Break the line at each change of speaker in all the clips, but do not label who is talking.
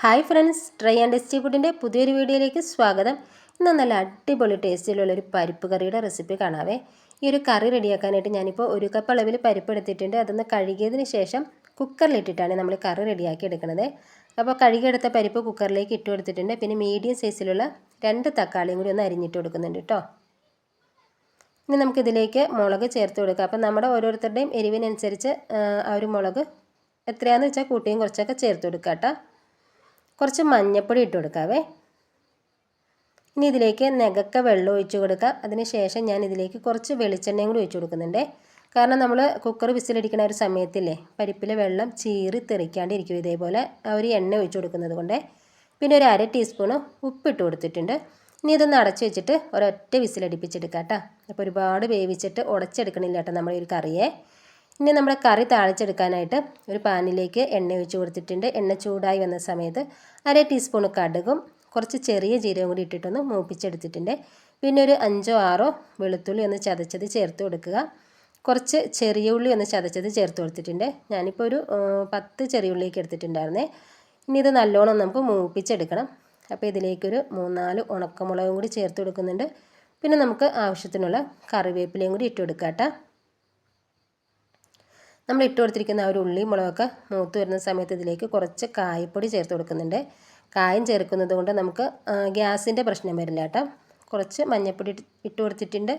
Hi friends, try and tasty ഫുഡിൻ്റെ പുതിയൊരു വീഡിയോയിലേക്ക് സ്വാഗതം. ഇന്ന് നല്ല അടിപൊളി ടേസ്റ്റിലുള്ളൊരു പരിപ്പ് കറിയുടെ റെസിപ്പി കാണാവേ. ഈ ഒരു കറി റെഡിയാക്കാനായിട്ട് ഞാനിപ്പോൾ 1 കപ്പ് അളവിൽ പരിപ്പ് എടുത്തിട്ടുണ്ട്. അതൊന്ന് കഴുകിയതിന് ശേഷം കുക്കറിലിട്ടിട്ടാണ് നമ്മൾ കറി റെഡിയാക്കി എടുക്കുന്നത്. അപ്പോൾ കഴുകിയെടുത്ത പരിപ്പ് കുക്കറിലേക്ക് ഇട്ട് കൊടുത്തിട്ടുണ്ട്. പിന്നെ മീഡിയം സൈസിലുള്ള 2 തക്കാളിയും കൂടി ഒന്ന് അരിഞ്ഞിട്ട് കൊടുക്കുന്നുണ്ട് കേട്ടോ. ഇനി നമുക്കിതിലേക്ക് മുളക് ചേർത്ത് കൊടുക്കാം. അപ്പം നമ്മുടെ ഓരോരുത്തരുടെയും എരിവിനനുസരിച്ച് ആ ഒരു മുളക് എത്രയാണെന്ന് വെച്ചാൽ കൂട്ടിയും കുറച്ചൊക്കെ ചേർത്ത് കൊടുക്കാം കേട്ടോ. കുറച്ച് മഞ്ഞൾപ്പൊടി ഇട്ട് കൊടുക്കാവേ. ഇനി ഇതിലേക്ക് നികക്ക വെള്ളം ഒഴിച്ച് കൊടുക്കുക. അതിന് ശേഷം ഞാൻ ഇതിലേക്ക് കുറച്ച് വെളിച്ചെണ്ണയും കൂടി ഒഴിച്ച് കൊടുക്കുന്നുണ്ട്. കാരണം നമ്മൾ കുക്കർ വിസിലടിക്കുന്ന ഒരു സമയത്തില്ലേ പരിപ്പിലെ വെള്ളം ചീറി തെറിക്കാണ്ടിരിക്കും ഇതേപോലെ ആ ഒരു എണ്ണ ഒഴിച്ച് കൊടുക്കുന്നത് കൊണ്ട്. പിന്നെ ഒരു 1/2 ടീസ്പൂണ് ഉപ്പിട്ട് കൊടുത്തിട്ടുണ്ട്. ഇനി ഇതൊന്ന് അടച്ച് വെച്ചിട്ട് ഒരൊറ്റ വിസിലടിപ്പിച്ചെടുക്കാം കേട്ടോ. അപ്പോൾ ഒരുപാട് വേവിച്ചിട്ട് ഉടച്ചെടുക്കണില്ല കേട്ടോ നമ്മൾ ഈ കറിയെ. ഇനി നമ്മുടെ കറി താളിച്ചെടുക്കാനായിട്ട് ഒരു പാനിലേക്ക് എണ്ണ ഒഴിച്ച് കൊടുത്തിട്ടുണ്ട്. എണ്ണ ചൂടായി വന്ന സമയത്ത് 1/2 ടീസ്പൂൺ കടുകും കുറച്ച് ചെറിയ ജീരകം കൂടി ഇട്ടിട്ടൊന്ന് മൂപ്പിച്ചെടുത്തിട്ടുണ്ട്. പിന്നെ ഒരു 5-6 വെളുത്തുള്ളി ഒന്ന് ചതച്ചത് ചേർത്ത് കൊടുക്കുക. കുറച്ച് ചെറിയ ഉള്ളി ഒന്ന് ചതച്ചത് ചേർത്ത് കൊടുത്തിട്ടുണ്ട്. ഞാനിപ്പോൾ ഒരു 10 ചെറിയ ഉള്ളിയൊക്കെ എടുത്തിട്ടുണ്ടായിരുന്നേ. ഇനി ഇത് നല്ലോണം നമുക്ക് മൂപ്പിച്ചെടുക്കണം. അപ്പോൾ ഇതിലേക്കൊരു 3-4 ഉണക്കമുളകും കൂടി ചേർത്ത് കൊടുക്കുന്നുണ്ട്. പിന്നെ നമുക്ക് ആവശ്യത്തിനുള്ള കറിവേപ്പിലയും കൂടി ഇട്ട് കൊടുക്കാം കേട്ടോ. നമ്മൾ ഇട്ട് കൊടുത്തിരിക്കുന്ന ആ ഒരു ഉള്ളി മുളകൊക്കെ മൂത്ത് വരുന്ന സമയത്ത് ഇതിലേക്ക് കുറച്ച് കായപ്പൊടി ചേർത്ത് കൊടുക്കുന്നുണ്ട്. കായം ചേർക്കുന്നത് കൊണ്ട് നമുക്ക് ഗ്യാസിൻ്റെ പ്രശ്നം വരില്ല കേട്ടോ. കുറച്ച് മഞ്ഞൾപ്പൊടി ഇട്ട് കൊടുത്തിട്ടുണ്ട്.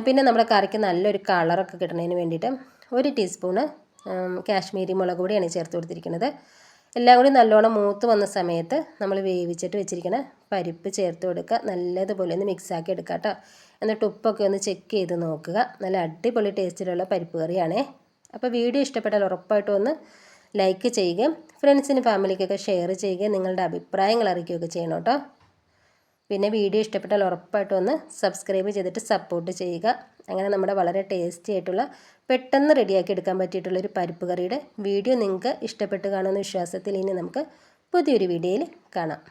പിന്നെ നമ്മുടെ കറിക്ക് നല്ലൊരു കളറൊക്കെ കിട്ടുന്നതിന് വേണ്ടിയിട്ട് 1 ടീസ്പൂണ് കാശ്മീരി മുളക് പൊടിയാണ് ചേർത്ത് കൊടുത്തിരിക്കുന്നത്. എല്ലാം കൂടി നല്ലോണം മൂത്ത് വന്ന സമയത്ത് നമ്മൾ വേവിച്ചിട്ട് വെച്ചിരിക്കുന്ന പരിപ്പ് ചേർത്ത് കൊടുക്കുക. നല്ലതുപോലെ ഒന്ന് മിക്സാക്കി എടുക്കുക കേട്ടോ. എന്നിട്ട് ഉപ്പൊക്കെ ഒന്ന് ചെക്ക് ചെയ്ത് നോക്കുക. നല്ല അടിപൊളി ടേസ്റ്റിലുള്ള പരിപ്പ് കറിയാണേ. അപ്പോൾ വീഡിയോ ഇഷ്ടപ്പെട്ടാൽ ഉറപ്പായിട്ടും ഒന്ന് ലൈക്ക് ചെയ്യുകയും ഫ്രണ്ട്സിനും ഫാമിലിക്കൊക്കെ ഷെയർ ചെയ്യുകയും നിങ്ങളുടെ അഭിപ്രായങ്ങൾ അറിയിക്കുകയൊക്കെ ചെയ്യണം കേട്ടോ. പിന്നെ വീഡിയോ ഇഷ്ടപ്പെട്ടാൽ ഉറപ്പായിട്ടും ഒന്ന് സബ്സ്ക്രൈബ് ചെയ്തിട്ട് സപ്പോർട്ട് ചെയ്യുക. അങ്ങനെ നമ്മുടെ വളരെ ടേസ്റ്റി ആയിട്ടുള്ള പെട്ടെന്ന് റെഡിയാക്കി എടുക്കാൻ പറ്റിയിട്ടുള്ളൊരു പരിപ്പ് കറിയുടെ വീഡിയോ നിങ്ങൾക്ക് ഇഷ്ടപ്പെട്ട് കാണുമെന്ന വിശ്വാസത്തിൽ ഇനി നമുക്ക് പുതിയൊരു വീഡിയോയിൽ കാണാം.